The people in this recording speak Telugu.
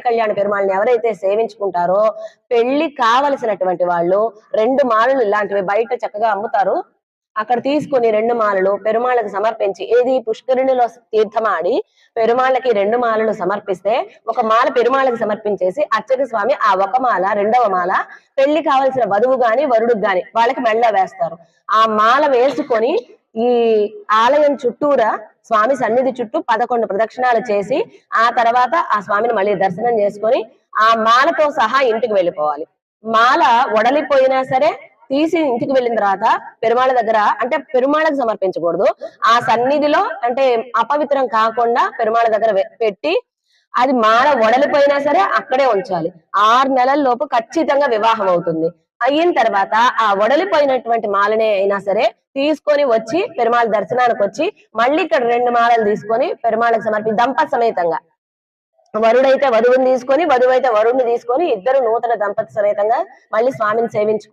కళ్యాణ పెరుమాళ్ళని ఎవరైతే సేవించుకుంటారో పెళ్లి కావలసినటువంటి వాళ్ళు 2 మాలలు ఇలాంటివి బయట చక్కగా అమ్ముతారు. అక్కడ తీసుకుని 2 మాలలు పెరుమాళ్ళకి సమర్పించి, ఏది పుష్కరిణిలో తీర్థమాడి పెరుమాళ్ళకి 2 మాలలు సమర్పిస్తే, ఒక మాల పెరుమాళ్ళకి సమర్పించేసి అర్చక స్వామి ఆ ఒక మాల, రెండవ మాల పెళ్లి కావలసిన వధువు గాని వరుడికి గాని వాళ్ళకి మెళ్ళ వేస్తారు. ఆ మాల వేసుకొని ఈ ఆలయం చుట్టూరా స్వామి సన్నిధి చుట్టూ 11 ప్రదక్షిణాలు చేసి ఆ తర్వాత ఆ స్వామిని మళ్ళీ దర్శనం చేసుకొని ఆ మాలతో సహా ఇంటికి వెళ్ళిపోవాలి. మాల వడలిపోయినా సరే తీసి ఇంటికి వెళ్ళిన తర్వాత పెరుమాళ దగ్గర, అంటే పెరుమాళకు సమర్పించకూడదు, ఆ సన్నిధిలో అంటే అపవిత్రం కాకుండా పెరుమాళ దగ్గర పెట్టి అది మాల వడలిపోయినా సరే అక్కడే ఉంచాలి. 6 నెలల లోపు ఖచ్చితంగా వివాహం అవుతుంది. అయిన తర్వాత ఆ వడలిపోయినటువంటి మాలనే అయినా సరే తీసుకొని వచ్చి పెరుమాళ దర్శనానికి వచ్చి మళ్ళీ ఇక్కడ 2 మాలలు తీసుకొని పెరుమాళకు దంప సమేతంగా, వరుడైతే వధువుని తీసుకొని, వధువు అయితే వరుణ్ణి తీసుకొని ఇద్దరు నూతన దంపతి సమేతంగా మళ్ళీ స్వామిని సేవించు